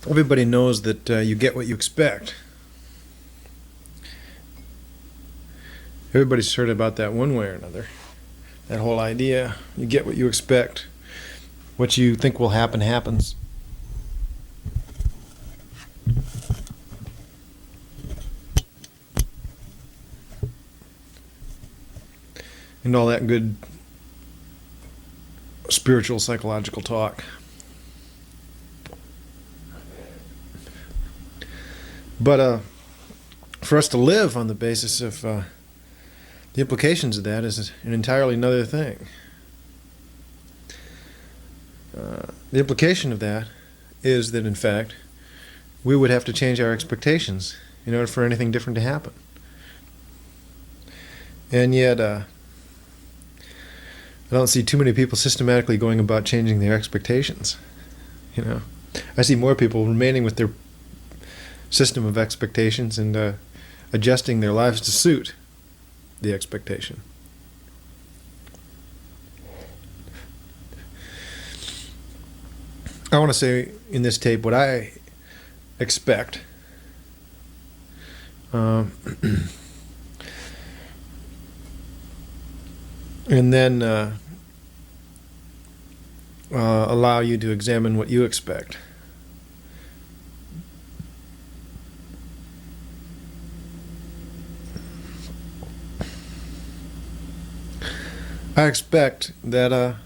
Everybody knows that you get what you expect. Everybody's heard about that one way or another. That whole idea, you get what you expect. What you think will happen happens. And all that good spiritual psychological talk. But for us to live on the basis of the implications of that is an entirely another thing. The implication of that is that, in fact, we would have to change our expectations in order for anything different to happen. And yet, I don't see too many people systematically going about changing their expectations. I see more people remaining with their system of expectations and adjusting their lives to suit the expectation. I want to say in this tape what I expect. And then allow you to examine what you expect. I expect that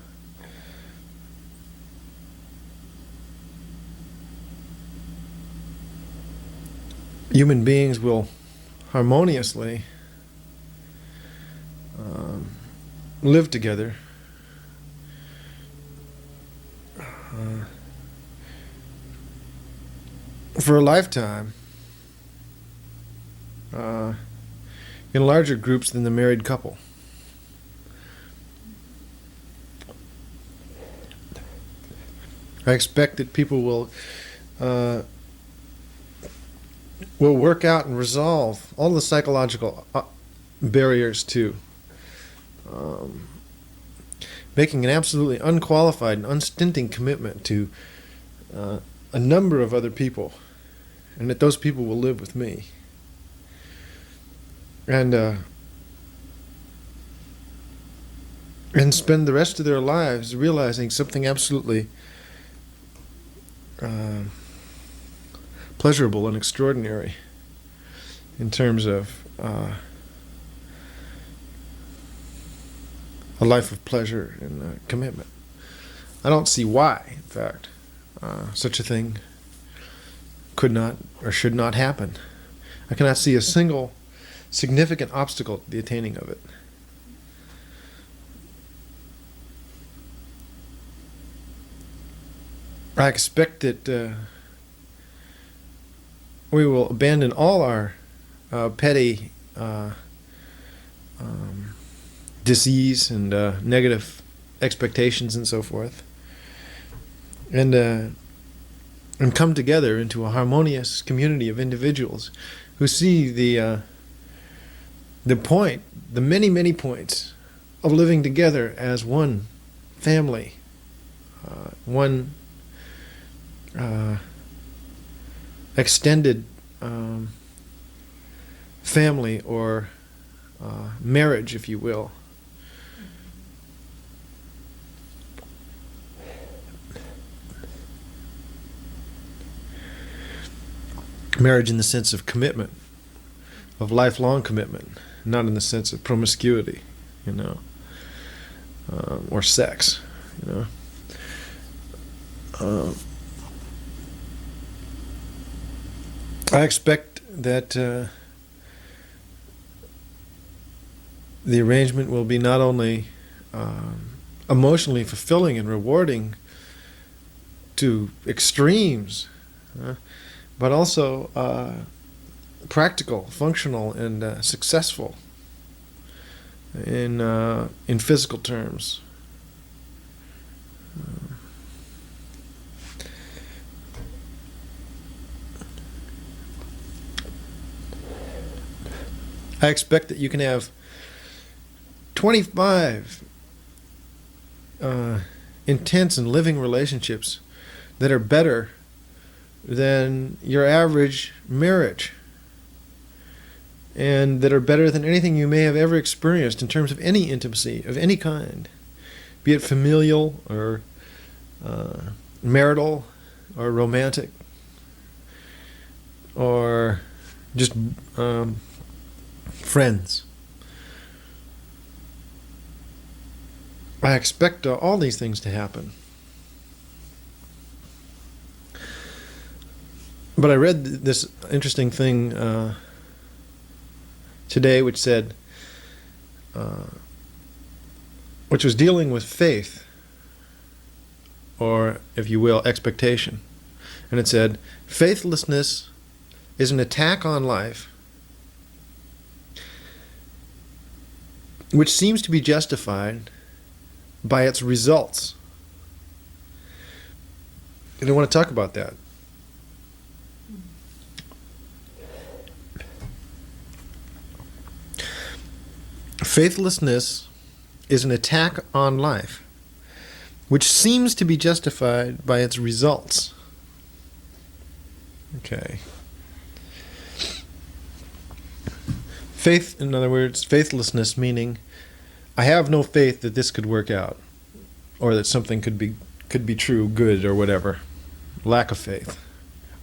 human beings will harmoniously live together for a lifetime in larger groups than the married couple. I expect that people will work out and resolve all the psychological barriers to making an absolutely unqualified and unstinting commitment to a number of other people, and that those people will live with me. And spend the rest of their lives realizing something absolutely pleasurable and extraordinary in terms of a life of pleasure and commitment. I don't see why, in fact, such a thing could not or should not happen. I cannot see a single significant obstacle to the attaining of it. I expect that we will abandon all our petty disease and negative expectations and so forth, and come together into a harmonious community of individuals who see the many points of living together as one family, one extended family or marriage, if you will. Marriage in the sense of commitment, of lifelong commitment, not in the sense of promiscuity, or sex, I expect that the arrangement will be not only emotionally fulfilling and rewarding to extremes, but also practical, functional, and successful in physical terms. I expect that you can have 25 intense and living relationships that are better than your average marriage, and that are better than anything you may have ever experienced in terms of any intimacy of any kind, be it familial or marital or romantic or just friends. I expect all these things to happen. But I read this interesting thing today, which said, which was dealing with faith, or, if you will, expectation. And it said, faithlessness is an attack on life which seems to be justified by its results. And I want to talk about that. Faithlessness is an attack on life which seems to be justified by its results. Okay. Faith, in other words, faithlessness meaning I have no faith that this could work out, or that something could be true, good, or whatever. Lack of faith.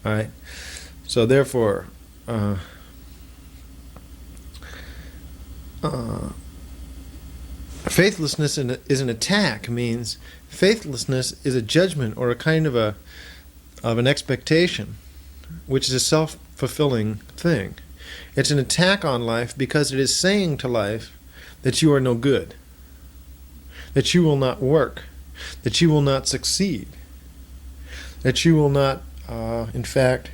All right. So therefore, faithlessness is an attack. Means faithlessness is a judgment or a kind of an expectation, which is a self-fulfilling thing. It's an attack on life because it is saying to life that you are no good, that you will not work, that you will not succeed, that you will not, in fact,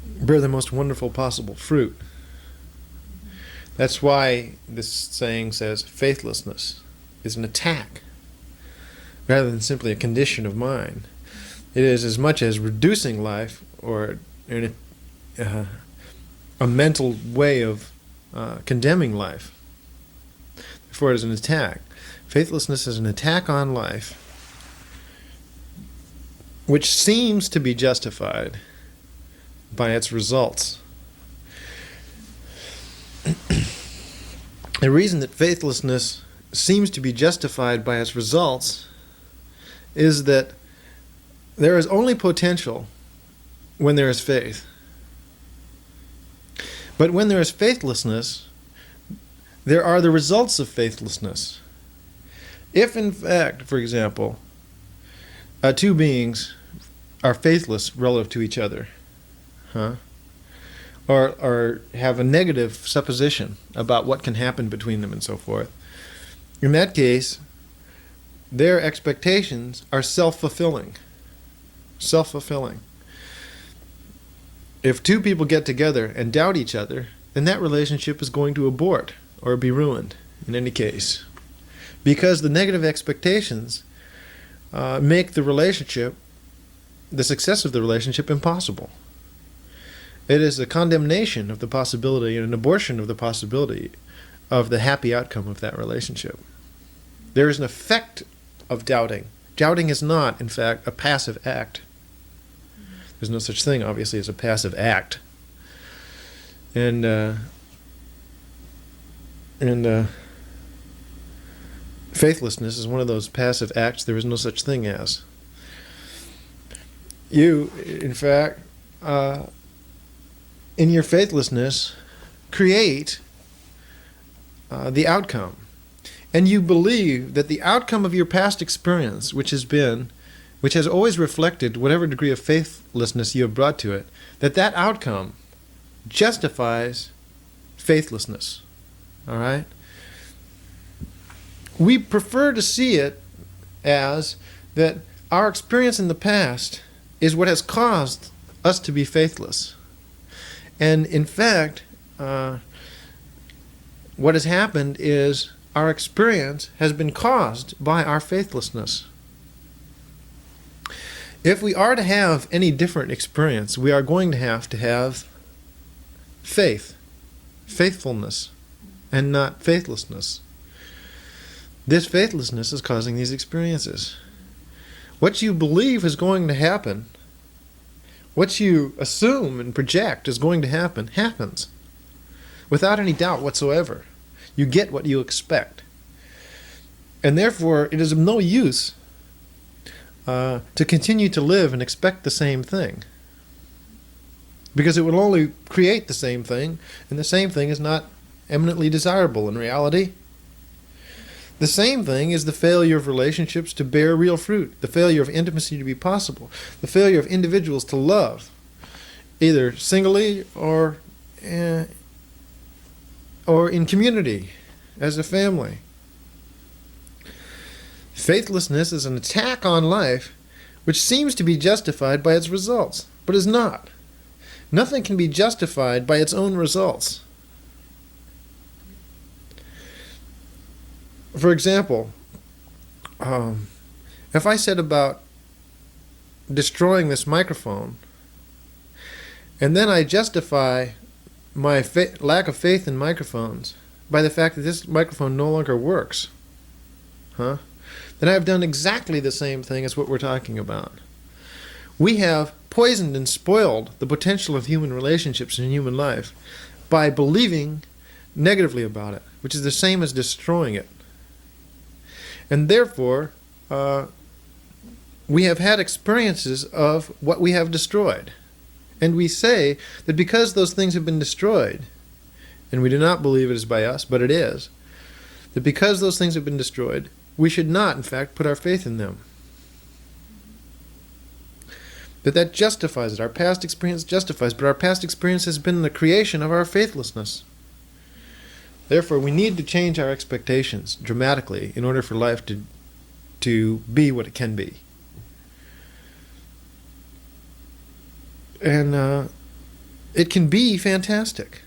bear the most wonderful possible fruit. That's why this saying says faithlessness is an attack rather than simply a condition of mind. It is as much as reducing life or a mental way of condemning life. Therefore, it is an attack. Faithlessness is an attack on life which seems to be justified by its results. The reason that faithlessness seems to be justified by its results is that there is only potential when there is faith. But when there is faithlessness, there are the results of faithlessness. If, in fact, for example, two beings are faithless relative to each other, or have a negative supposition about what can happen between them and so forth, in that case, their expectations are self-fulfilling. Self-fulfilling. If two people get together and doubt each other, then that relationship is going to abort or be ruined in any case. Because the negative expectations make the relationship, the success of the relationship, impossible. It is a condemnation of the possibility and an abortion of the possibility of the happy outcome of that relationship. There is an effect of doubting. Doubting is not, in fact, a passive act. There's no such thing, obviously, as a passive act. And faithlessness is one of those passive acts there is no such thing as. You, in fact, in your faithlessness, create the outcome. And you believe that the outcome of your past experience, which has always reflected whatever degree of faithlessness you have brought to it, that outcome justifies faithlessness. All right? We prefer to see it as that our experience in the past is what has caused us to be faithless. And in fact, what has happened is our experience has been caused by our faithlessness. If we are to have any different experience, we are going to have faith, faithfulness, and not faithlessness. This faithlessness is causing these experiences. What you believe is going to happen, what you assume and project is going to happen, happens. Without any doubt whatsoever. You get what you expect. And therefore, it is of no use to continue to live and expect the same thing. Because it will only create the same thing, and the same thing is not eminently desirable in reality. The same thing is the failure of relationships to bear real fruit, the failure of intimacy to be possible, the failure of individuals to love, either singly or in community, as a family. Faithlessness is an attack on life which seems to be justified by its results, but is not. Nothing can be justified by its own results. For example, if I said about destroying this microphone, and then I justify my lack of faith in microphones by the fact that this microphone no longer works, then I've done exactly the same thing as what we're talking about. We have poisoned and spoiled the potential of human relationships and human life by believing negatively about it, which is the same as destroying it. And therefore, we have had experiences of what we have destroyed. And we say that because those things have been destroyed, and we do not believe it is by us, but it is, that because those things have been destroyed, we should not, in fact, put our faith in them. That justifies it. Our past experience justifies, but our past experience has been the creation of our faithlessness. Therefore, we need to change our expectations dramatically in order for life to be what it can be. And it can be fantastic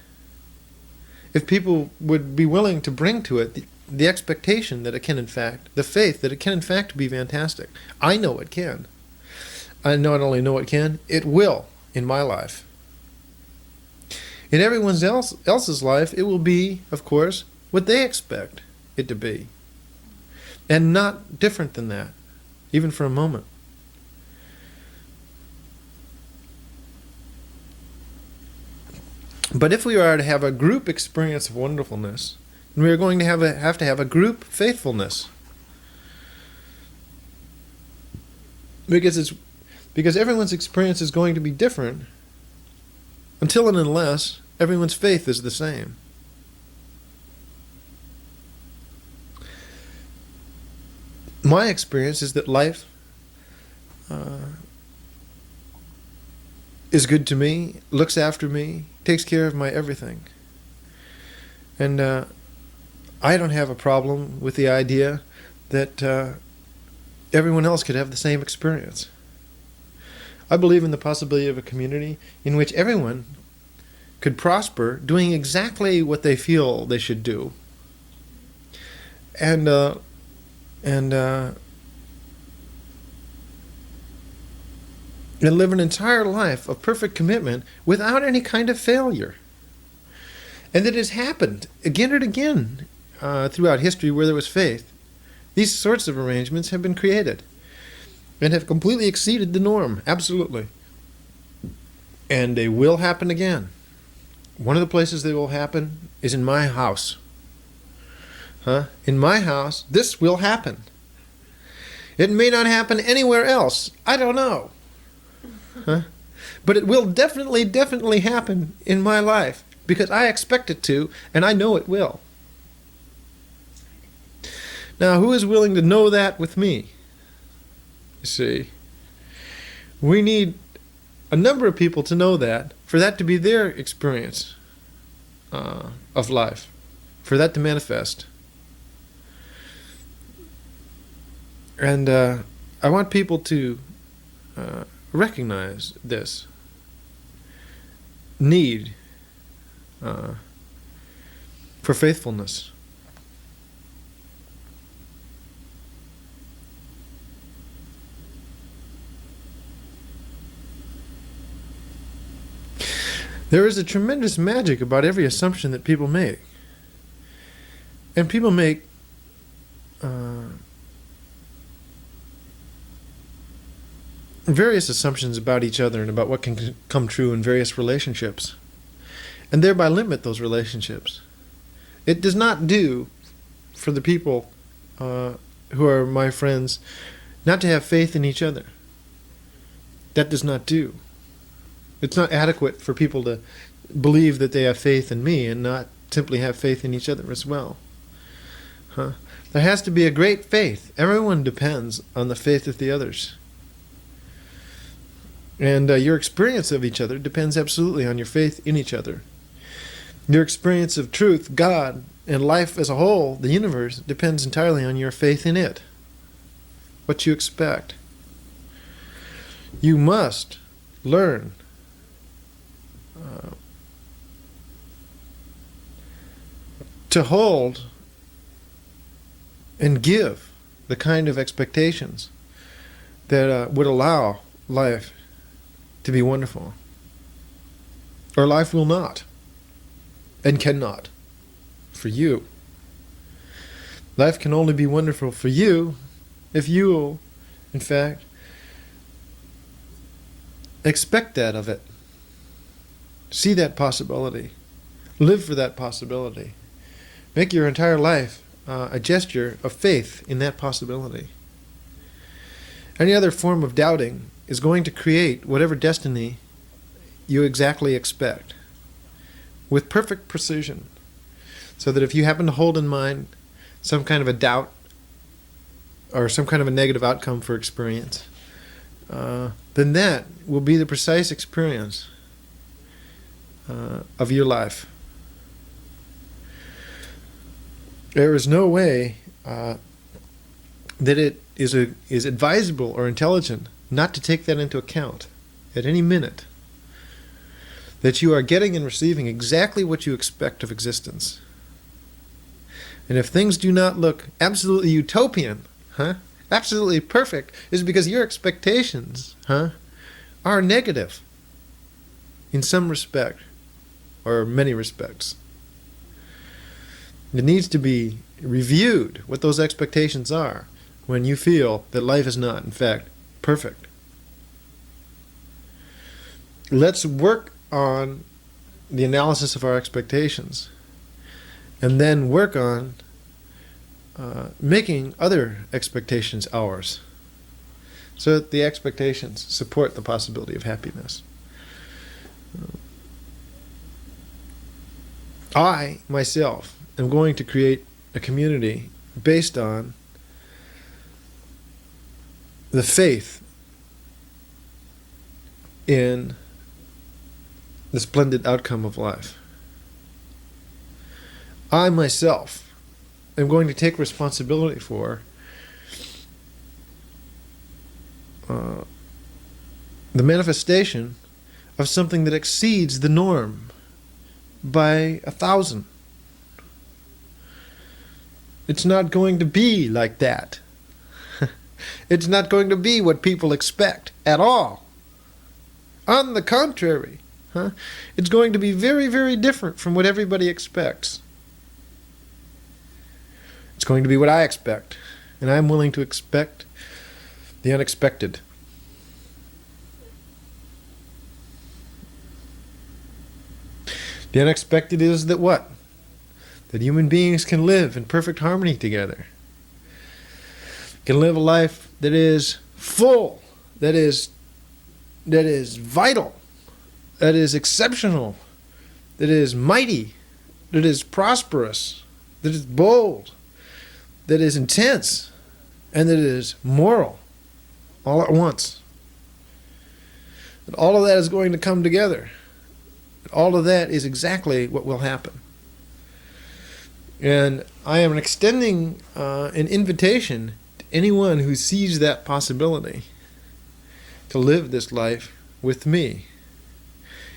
if people would be willing to bring to it the expectation that it can in fact, the faith that it can in fact be fantastic. I know it can. I not only know it can, it will in my life. In everyone else's life, it will be, of course, what they expect it to be. And not different than that, even for a moment. But if we are to have a group experience of wonderfulness, then we are going to have to have a group faithfulness. Because everyone's experience is going to be different until and unless everyone's faith is the same. My experience is that life is good to me, looks after me, takes care of my everything. And I don't have a problem with the idea that everyone else could have the same experience. I believe in the possibility of a community in which everyone could prosper doing exactly what they feel they should do. And live an entire life of perfect commitment without any kind of failure. And it has happened again and again throughout history where there was faith. These sorts of arrangements have been created and have completely exceeded the norm, absolutely. And they will happen again. One of the places they will happen is in my house. In my house, this will happen. It may not happen anywhere else. I don't know. But it will definitely happen in my life because I expect it to, and I know it will. Now, who is willing to know that with me? You see, we need a number of people to know that, for that to be their experience of life, for that to manifest. And I want people to recognize this need for faithfulness. There is a tremendous magic about every assumption that people make. And people make various assumptions about each other and about what can come true in various relationships, and thereby limit those relationships. It does not do for the people who are my friends not to have faith in each other. That does not do. It's not adequate for people to believe that they have faith in me and not simply have faith in each other as well. There has to be a great faith. Everyone depends on the faith of the others. And your experience of each other depends absolutely on your faith in each other. Your experience of truth, God, and life as a whole, the universe, depends entirely on your faith in it. What you expect. You must learn to hold and give the kind of expectations that would allow life to be wonderful. Or life will not and cannot for you. Life can only be wonderful for you if you will, in fact, expect that of it. See that possibility. Live for that possibility. Make your entire life a gesture of faith in that possibility. Any other form of doubting is going to create whatever destiny you exactly expect with perfect precision. So that if you happen to hold in mind some kind of a doubt or some kind of a negative outcome for experience, then that will be the precise experience of your life. There is no way that it is advisable or intelligent not to take that into account at any minute. That you are getting and receiving exactly what you expect of existence. And if things do not look absolutely utopian, absolutely perfect, is because your expectations, are negative in some respect, or many respects. It needs to be reviewed what those expectations are when you feel that life is not, in fact, perfect. Let's work on the analysis of our expectations and then work on making other expectations ours so that the expectations support the possibility of happiness. I, myself, am going to create a community based on the faith in the splendid outcome of life. I, myself, am going to take responsibility for the manifestation of something that exceeds the norm by 1,000. It's not going to be like that. It's not going to be what people expect at all. On the contrary, it's going to be very, very different from what everybody expects. It's going to be what I expect, and I'm willing to expect the unexpected. The unexpected is that what? That human beings can live in perfect harmony together. Can live a life that is full, that is vital, that is exceptional, that is mighty, that is prosperous, that is bold, that is intense, and that is moral, all at once. And all of that is going to come together. All of that is exactly what will happen. And I am extending an invitation to anyone who sees that possibility to live this life with me.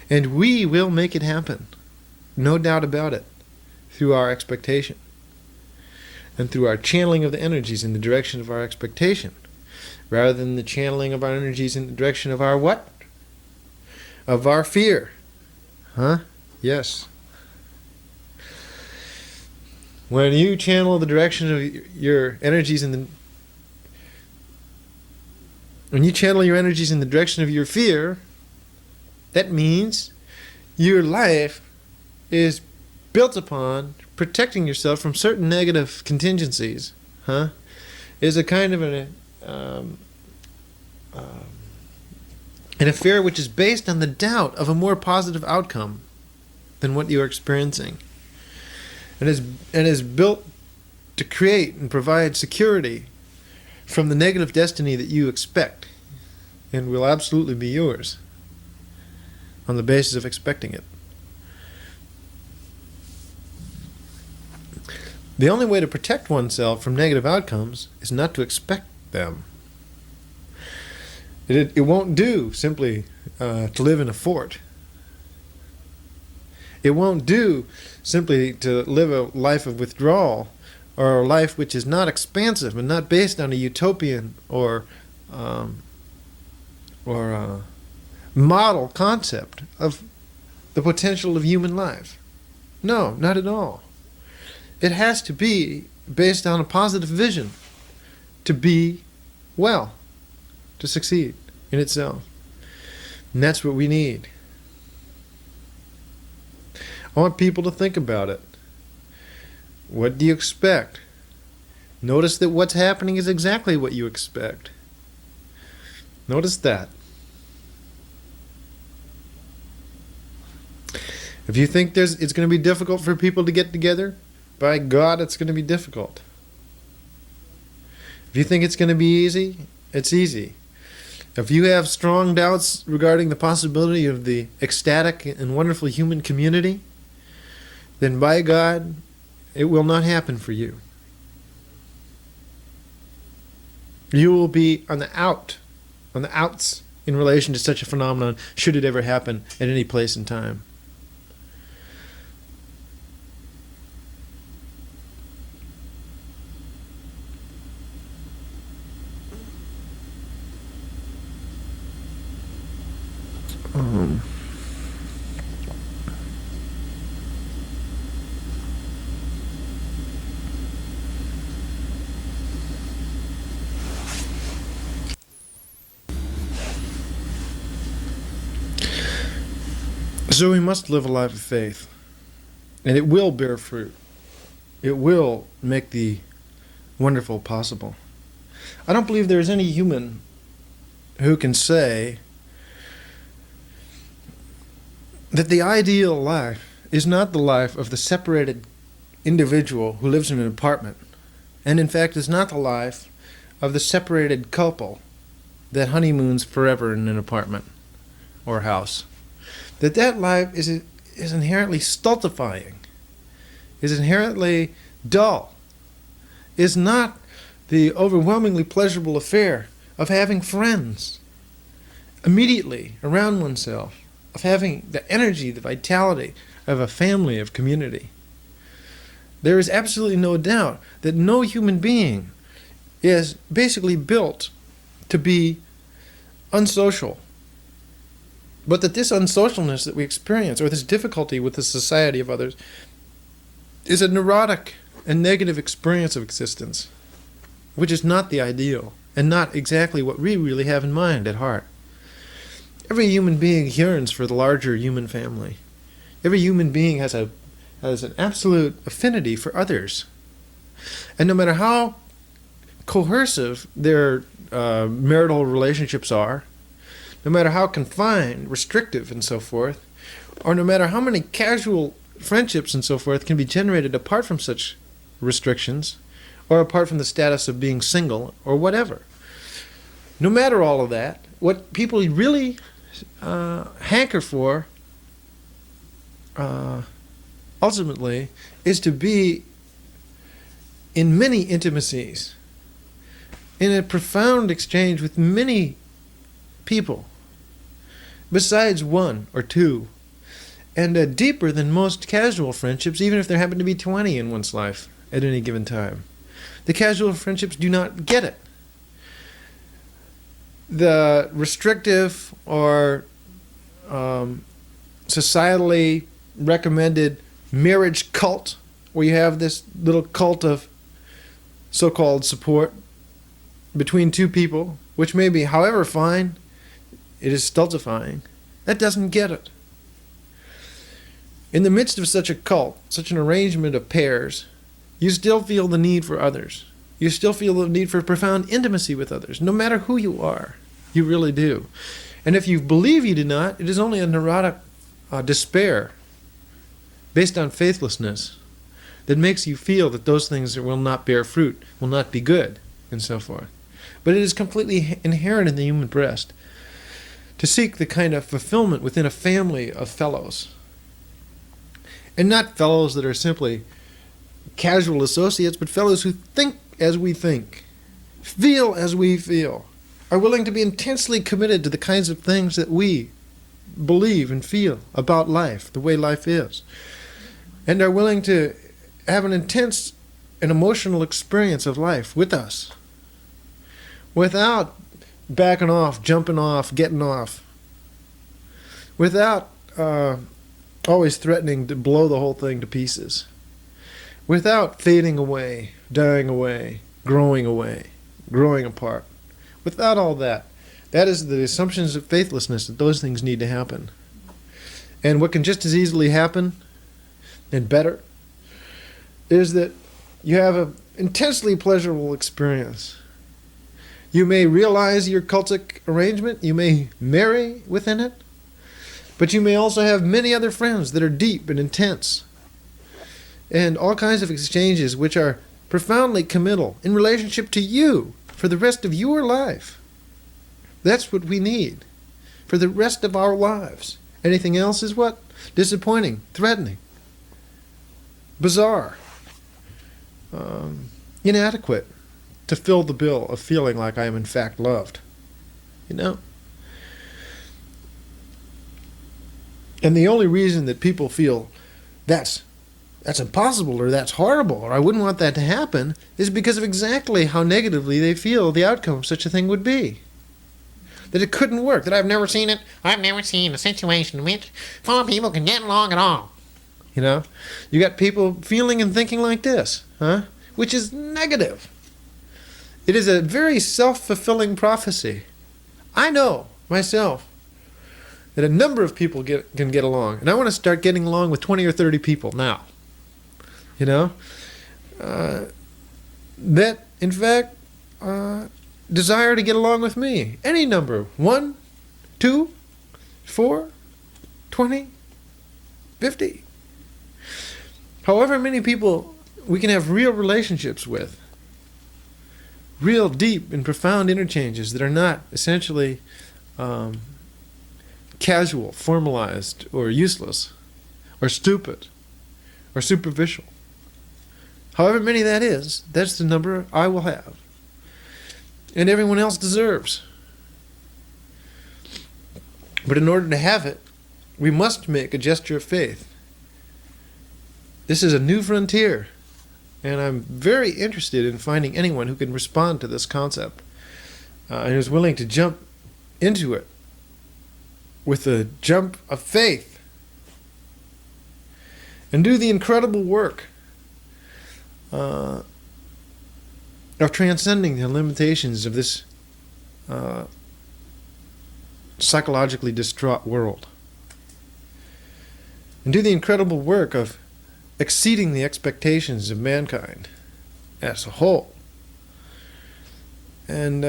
And we will make it happen, no doubt about it, through our expectation and through our channeling of the energies in the direction of our expectation, rather than the channeling of our energies in the direction of our what? Of our fear. Yes. When you channel the direction of your energies in When you channel your energies in the direction of your fear, that means your life is built upon protecting yourself from certain negative contingencies. Is a kind of an affair which is based on the doubt of a more positive outcome than what you are experiencing, and is built to create and provide security from the negative destiny that you expect, and will absolutely be yours on the basis of expecting it. The only way to protect oneself from negative outcomes is not to expect them. It won't do simply to live in a fort. It won't do simply to live a life of withdrawal, or a life which is not expansive and not based on a utopian or model concept of the potential of human life. No, not at all. It has to be based on a positive vision to be well, to succeed in itself. And that's what we need. I want people to think about it. What do you expect? Notice that what's happening is exactly what you expect. Notice that. If you think it's going to be difficult for people to get together, by God, it's going to be difficult. If you think it's going to be easy, it's easy. If you have strong doubts regarding the possibility of the ecstatic and wonderful human community, then by God, it will not happen for you. You will be on the outs in relation to such a phenomenon, should it ever happen at any place and time. So we must live a life of faith, and it will bear fruit. It will make the wonderful possible. I don't believe there is any human who can say that the ideal life is not the life of the separated individual who lives in an apartment, and in fact is not the life of the separated couple that honeymoons forever in an apartment or house. That life is inherently stultifying, is inherently dull, is not the overwhelmingly pleasurable affair of having friends immediately around oneself, of having the energy, the vitality of a family, of community. There is absolutely no doubt that no human being is basically built to be unsocial. But that this unsocialness that we experience, or this difficulty with the society of others, is a neurotic and negative experience of existence, which is not the ideal, and not exactly what we really have in mind at heart. Every human being yearns for the larger human family. Every human being has an absolute affinity for others. And no matter how coercive their marital relationships are, no matter how confined, restrictive, and so forth, or no matter how many casual friendships and so forth can be generated apart from such restrictions, or apart from the status of being single, or whatever. No matter all of that, what people really hanker for, ultimately, is to be in many intimacies, in a profound exchange with many people, besides one or two, and deeper than most casual friendships, even if there happen to be 20 in one's life at any given time. The casual friendships do not get it. The restrictive or societally recommended marriage cult, where you have this little cult of so-called support between two people which may be however fine, it is stultifying. That doesn't get it. In the midst of such a cult, such an arrangement of pairs, you still feel the need for others. You still feel the need for profound intimacy with others, no matter who you are. You really do. And if you believe you do not, it is only a neurotic despair based on faithlessness that makes you feel that those things will not bear fruit, will not be good, and so forth. But it is completely inherent in the human breast to seek the kind of fulfillment within a family of fellows. And not fellows that are simply casual associates, but fellows who think as we think, feel as we feel, are willing to be intensely committed to the kinds of things that we believe and feel about life, the way life is, and are willing to have an intense and emotional experience of life with us, without backing off, jumping off, getting off, without always threatening to blow the whole thing to pieces, without fading away, dying away, growing apart. Without all that. That is the assumptions of faithlessness, that those things need to happen. And what can just as easily happen, and better, is that you have an intensely pleasurable experience. You may realize your cultic arrangement, you may marry within it, but you may also have many other friends that are deep and intense, and all kinds of exchanges which are profoundly committal in relationship to you for the rest of your life. That's what we need for the rest of our lives. Anything else is what? Disappointing, threatening, bizarre, inadequate to fill the bill of feeling like I am in fact loved. You know? And the only reason that people feel that's impossible or that's horrible or I wouldn't want that to happen is because of exactly how negatively they feel the outcome of such a thing would be. That it couldn't work, that I've never seen it. I've never seen a situation in which four people can get along at all. You know? You got people feeling and thinking like this, huh? Which is negative. It is a very self-fulfilling prophecy. I know, myself, that a number of people can get along. And I want to start getting along with 20 or 30 people now. You know? That, in fact, desire to get along with me. Any number. 1, 2, 4, 20, 50. However many people we can have real relationships with. Real deep and profound interchanges that are not essentially casual, formalized, or useless, or stupid, or superficial. However many that is, that's the number I will have. And everyone else deserves. But in order to have it, we must make a gesture of faith. This is a new frontier, and I'm very interested in finding anyone who can respond to this concept and is willing to jump into it with a jump of faith and do the incredible work of transcending the limitations of this psychologically distraught world, and do the incredible work of exceeding the expectations of mankind as a whole, and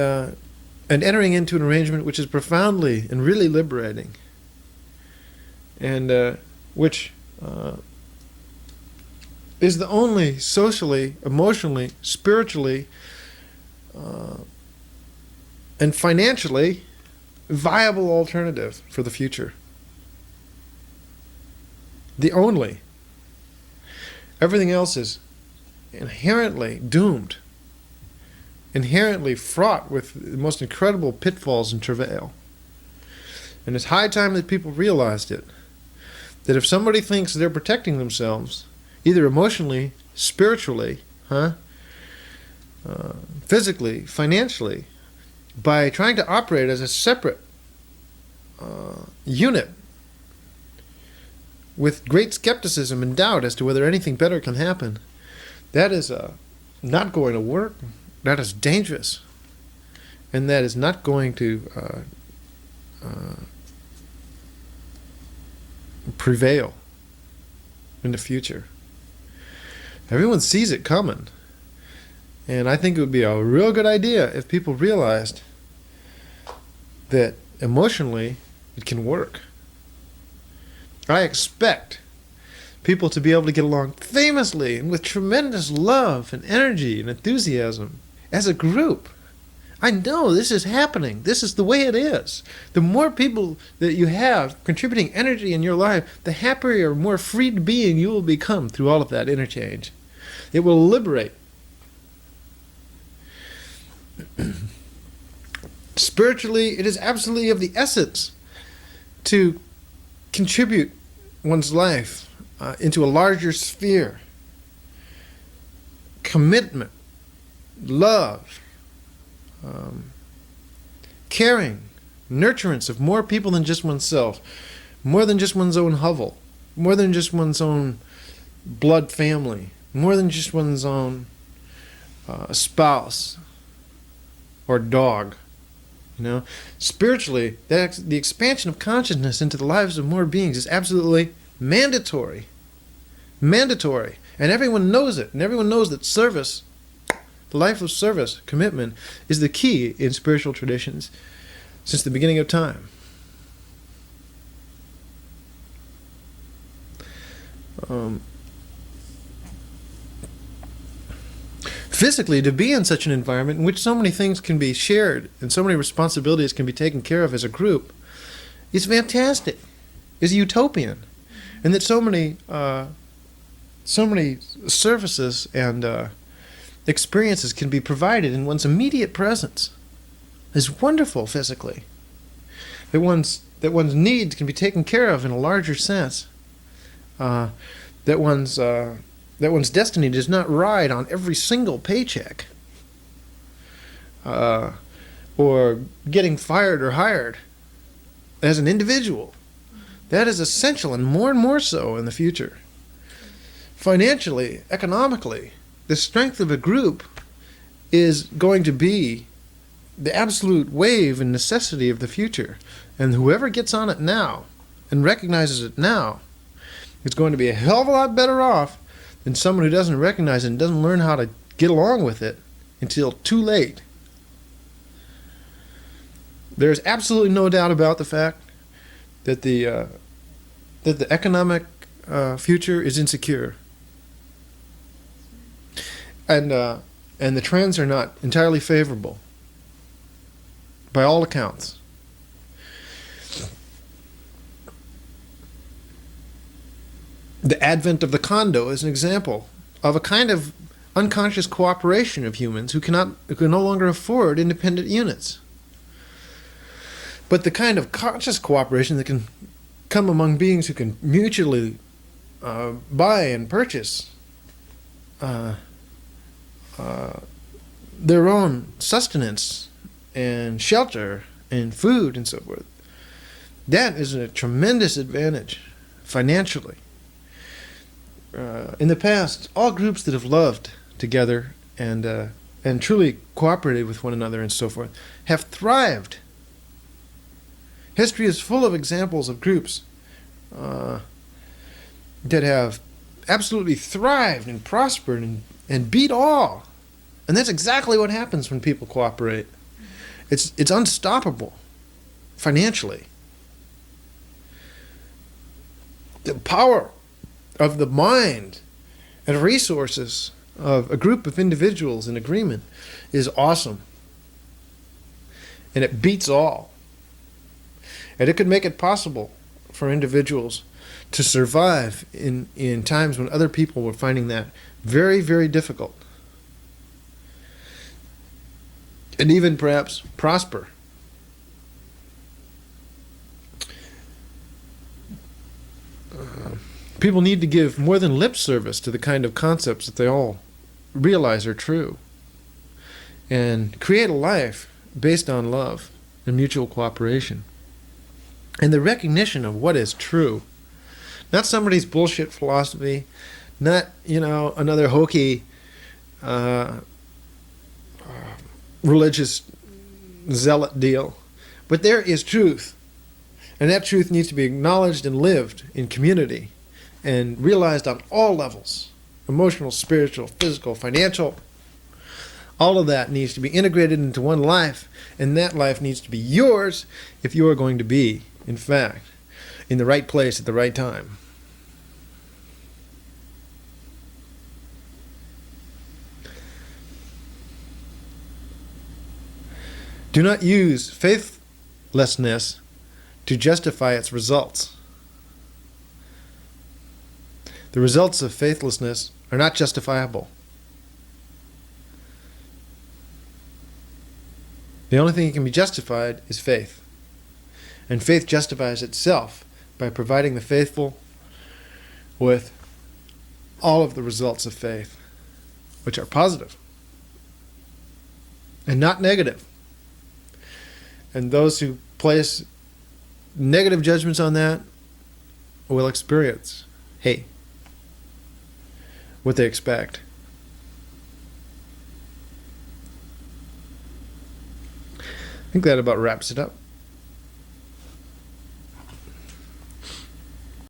entering into an arrangement which is profoundly and really liberating, and which is the only socially, emotionally, spiritually, and financially viable alternative for the future. The only. Everything else is inherently doomed, inherently fraught with the most incredible pitfalls and travail. And it's high time that people realized it. That if somebody thinks they're protecting themselves, either emotionally, spiritually, physically, financially, by trying to operate as a separate unit with great skepticism and doubt as to whether anything better can happen, that is not going to work. That is dangerous. and that is not going to prevail in the future. Everyone sees it coming, and I think it would be a real good idea if people realized that emotionally it can work. I expect people to be able to get along famously and with tremendous love and energy and enthusiasm as a group. I know this is happening. This is the way it is. The more people that you have contributing energy in your life, the happier, more freed being you will become through all of that interchange. It will liberate. Spiritually, it is absolutely of the essence to contribute one's life into a larger sphere. Commitment, love, caring, nurturance of more people than just oneself, more than just one's own hovel, more than just one's own blood family, more than just one's own spouse or dog. You know, spiritually, the expansion of consciousness into the lives of more beings is absolutely mandatory. Mandatory. And everyone knows it. And everyone knows that service, the life of service, commitment, is the key in spiritual traditions since the beginning of time. Physically, to be in such an environment in which so many things can be shared and so many responsibilities can be taken care of as a group is fantastic, is utopian, and that so many services and experiences can be provided in one's immediate presence is wonderful physically. That one's needs can be taken care of in a larger sense. That one's destiny does not ride on every single paycheck, or getting fired or hired as an individual. That is essential, and more so in the future. Financially, economically, the strength of a group is going to be the absolute wave and necessity of the future. And whoever gets on it now and recognizes it now is going to be a hell of a lot better off than someone who doesn't recognize it and doesn't learn how to get along with it until too late. There's absolutely no doubt about the fact that the economic future is insecure, and the trends are not entirely favorable by all accounts. The advent of the condo is an example of a kind of unconscious cooperation of humans who can no longer afford independent units. But the kind of conscious cooperation that can come among beings who can mutually buy and purchase their own sustenance and shelter and food and so forth, that is a tremendous advantage financially. In the past, all groups that have loved together and truly cooperated with one another and so forth have thrived. History is full of examples of groups that have absolutely thrived and prospered and beat all. And that's exactly what happens when people cooperate. It's unstoppable financially. The power of the mind and resources of a group of individuals in agreement is awesome. And it beats all. And it could make it possible for individuals to survive in times when other people were finding that very, very difficult. And even perhaps prosper. People need to give more than lip service to the kind of concepts that they all realize are true, and create a life based on love and mutual cooperation and the recognition of what is true. Not somebody's bullshit philosophy, not, another hokey religious zealot deal. But there is truth. And that truth needs to be acknowledged and lived in community and realized on all levels: emotional, spiritual, physical, financial. All of that needs to be integrated into one life, and that life needs to be yours if you are going to be, in fact, in the right place at the right time. Do not use faithlessness to justify its results. The results of faithlessness are not justifiable. The only thing that can be justified is faith. And faith justifies itself by providing the faithful with all of the results of faith, which are positive and not negative. And those who place negative judgments on that will experience, hey, what they expect. I think that about wraps it up.